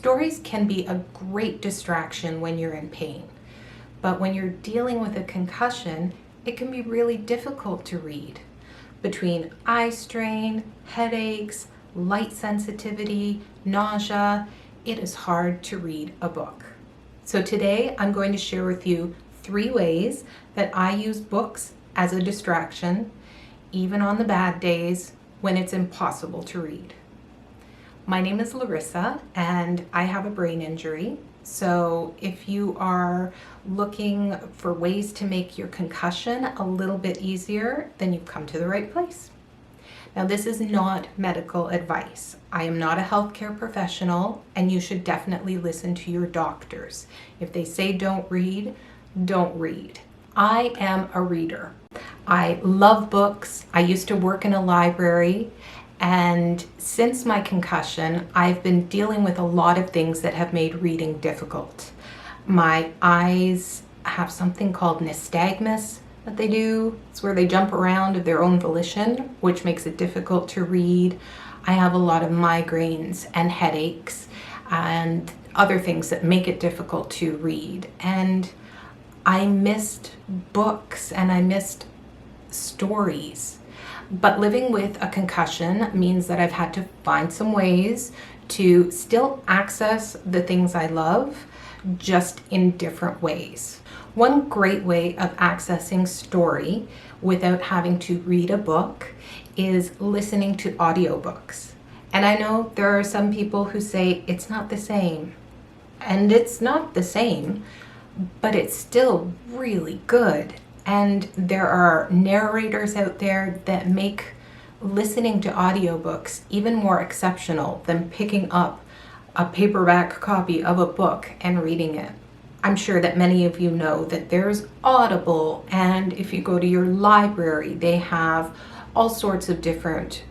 Stories can be a great distraction when you're in pain, but when you're dealing with a concussion, it can be really difficult to read. Between eye strain, headaches, light sensitivity, nausea, it is hard to read a book. So today I'm going to share with you 3 ways that I use books as a distraction, even on the bad days when it's impossible to read. My name is Larissa and I have a brain injury. So if you are looking for ways to make your concussion a little bit easier, then you've come to the right place. Now, this is not medical advice. I am not a healthcare professional, and you should definitely listen to your doctors. If they say don't read, don't read. I am a reader. I love books. I used to work in a library. And since my concussion, I've been dealing with a lot of things that have made reading difficult. My eyes have something called nystagmus that they do. It's where they jump around of their own volition, which makes it difficult to read. I have a lot of migraines and headaches and other things that make it difficult to read. And I missed books and I missed stories. But living with a concussion means that I've had to find some ways to still access the things I love, just in different ways. One great way of accessing story without having to read a book is listening to audiobooks. And I know there are some people who say it's not the same. And it's not the same, but it's still really good. And there are narrators out there that make listening to audiobooks even more exceptional than picking up a paperback copy of a book and reading it. I'm sure that many of you know that there's Audible, and if you go to your library, they have all sorts of different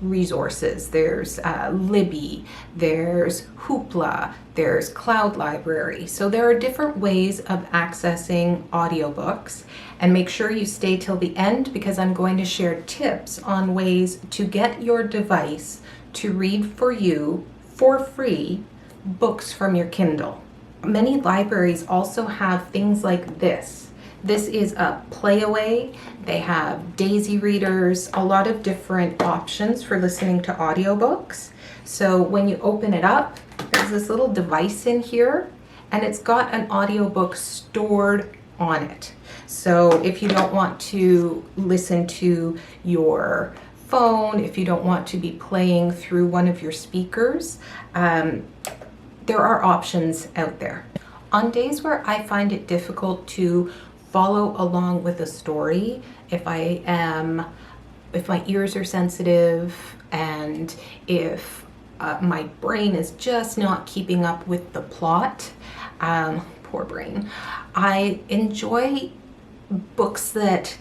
resources. There's Libby, there's Hoopla, there's Cloud Library. So there are different ways of accessing audiobooks, and make sure you stay till the end because I'm going to share tips on ways to get your device to read for you for free books from your Kindle. Many libraries also have things like this. This is a playaway. They have daisy readers, a lot of different options for listening to audiobooks. So when you open it up, there's this little device in here, and it's got an audiobook stored on it. So if you don't want to listen to your phone, if you don't want to be playing through one of your speakers, there are options out there. On days where I find it difficult to follow along with a story, if my ears are sensitive and if my brain is just not keeping up with the plot, poor brain, I enjoy books that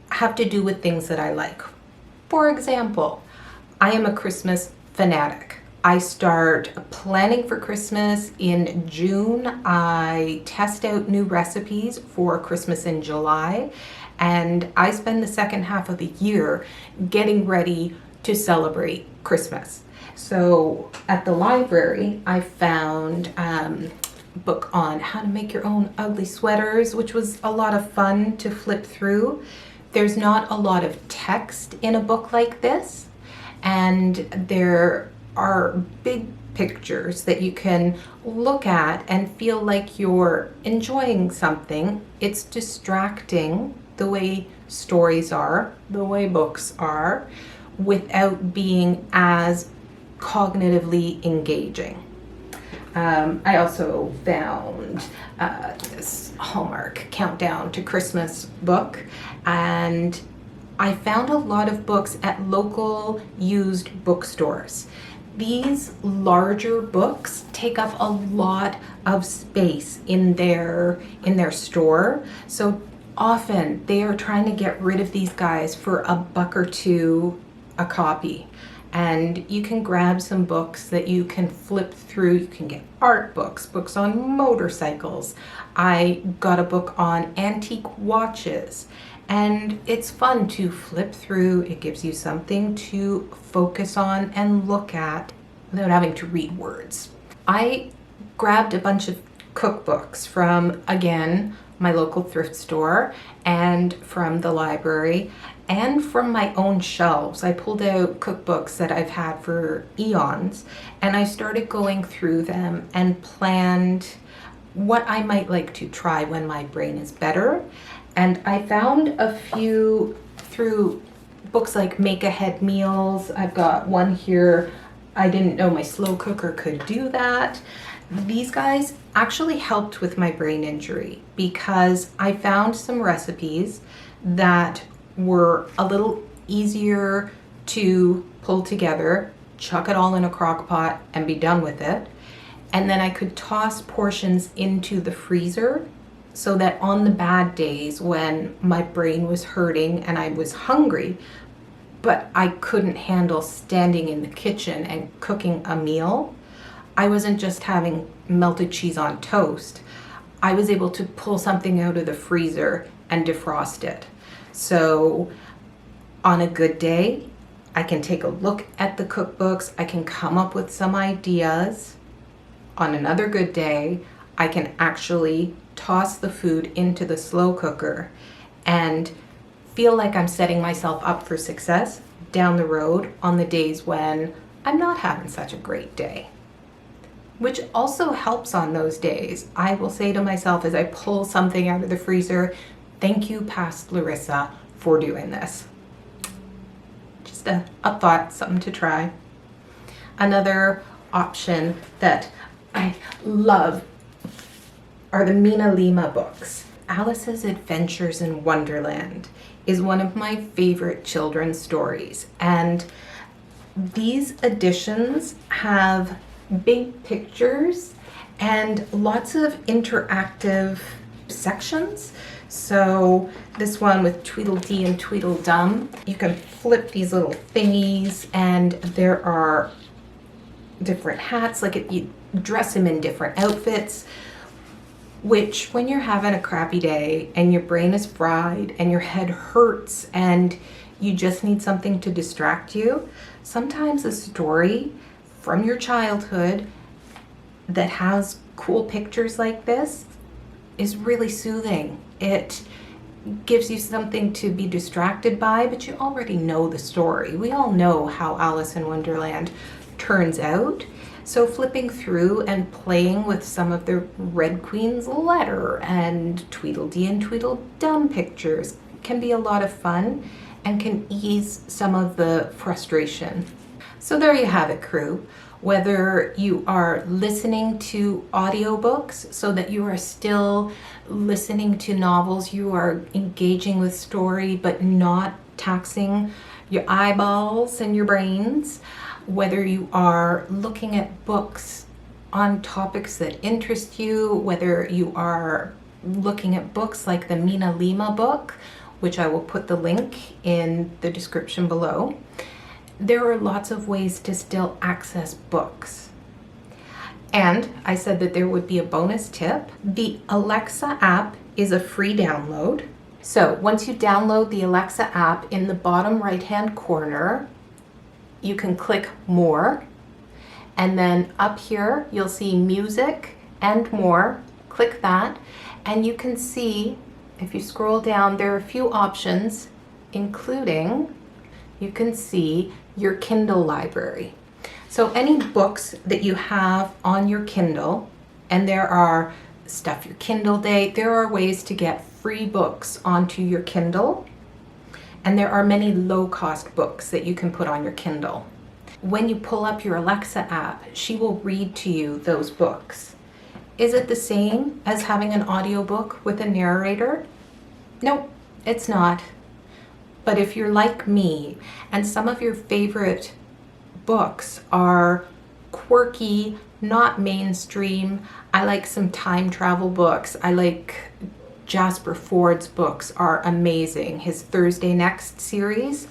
have to do with things that I like. For example, I am a Christmas fanatic. I start planning for Christmas in June. I test out new recipes for Christmas in July, and I spend the second half of the year getting ready to celebrate Christmas. So at the library, I found a book on how to make your own ugly sweaters, which was a lot of fun to flip through. There's not a lot of text in a book like this, and there are big pictures that you can look at and feel like you're enjoying something. It's distracting the way stories are, the way books are, without being as cognitively engaging. I also found this Hallmark Countdown to Christmas book, and I found a lot of books at local used bookstores. These larger books take up a lot of space in their store. So often they are trying to get rid of these guys for $1 or $2 a copy. And you can grab some books that you can flip through. You can get art books, books on motorcycles. I got a book on antique watches. And it's fun to flip through. It gives you something to focus on and look at without having to read words. I grabbed a bunch of cookbooks from, again, my local thrift store and from the library and from my own shelves. I pulled out cookbooks that I've had for eons, and I started going through them and planned what I might like to try when my brain is better. And I found a few through books like Make Ahead Meals. I've got one here, I didn't know my slow cooker could do that. These guys actually helped with my brain injury because I found some recipes that were a little easier to pull together, chuck it all in a crock pot and be done with it. And then I could toss portions into the freezer so that on the bad days when my brain was hurting and I was hungry, but I couldn't handle standing in the kitchen and cooking a meal, I wasn't just having melted cheese on toast. I was able to pull something out of the freezer and defrost it. So on a good day, I can take a look at the cookbooks, I can come up with some ideas. On another good day, I can actually toss the food into the slow cooker and feel like I'm setting myself up for success down the road on the days when I'm not having such a great day. Which also helps on those days. I will say to myself as I pull something out of the freezer, thank you, past Larissa, for doing this. Just a thought, something to try. Another option that I love are the Mina Lima books. Alice's Adventures in Wonderland is one of my favorite children's stories, and these editions have big pictures and lots of interactive sections. So this one with Tweedledee and Tweedledum, you can flip these little thingies and there are different hats, like you dress them in different outfits, which when you're having a crappy day and your brain is fried and your head hurts and you just need something to distract you, sometimes a story from your childhood that has cool pictures like this is really soothing. It gives you something to be distracted by, but you already know the story. We all know how Alice in Wonderland turns out. So flipping through and playing with some of the Red Queen's letter and Tweedledee and Tweedledum pictures can be a lot of fun and can ease some of the frustration. So there you have it, crew. Whether you are listening to audiobooks so that you are still listening to novels, you are engaging with story but not taxing your eyeballs and your brains, whether you are looking at books on topics that interest you, whether you are looking at books like the Mina Lima book, which I will put the link in the description below, there are lots of ways to still access books. And I said that there would be a bonus tip. The Alexa app is a free download. So once you download the Alexa app, in the bottom right-hand corner, you can click More, and then up here you'll see Music and More. Click that, and you can see, if you scroll down, there are a few options, including you can see your Kindle library. So any books that you have on your Kindle, and there are Stuff Your Kindle Day, there are ways to get free books onto your Kindle. And there are many low-cost books that you can put on your Kindle. When you pull up your Alexa app, she will read to you those books. Is it the same as having an audiobook with a narrator? Nope, it's not. But if you're like me, and some of your favorite books are quirky, not mainstream, I like some time travel books, I like Jasper Ford's books are amazing. His Thursday Next series.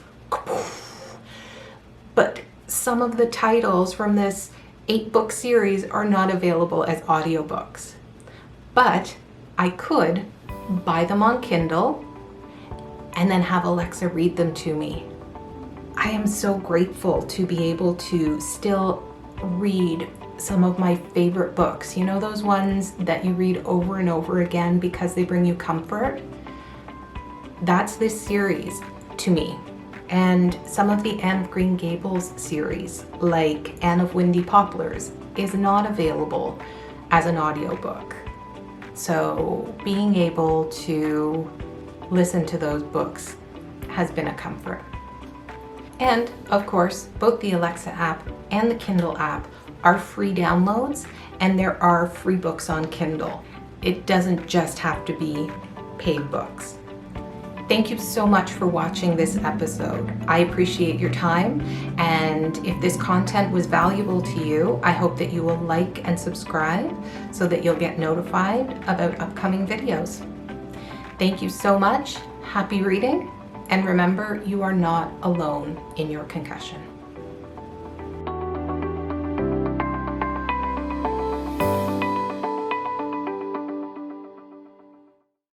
But some of the titles from this 8-book series are not available as audiobooks. But I could buy them on Kindle and then have Alexa read them to me. I am so grateful to be able to still read some of my favorite books. You know, those ones that you read over and over again because they bring you comfort? That's this series to me. And some of the Anne of Green Gables series, like Anne of Windy Poplars, is not available as an audiobook. So being able to listen to those books has been a comfort. And of course, both the Alexa app and the Kindle app are free downloads, and there are free books on Kindle. It doesn't just have to be paid books. Thank you so much for watching this episode. I appreciate your time, and if this content was valuable to you, I hope that you will like and subscribe so that you'll get notified about upcoming videos. Thank you so much. Happy reading, and remember, you are not alone in your concussion.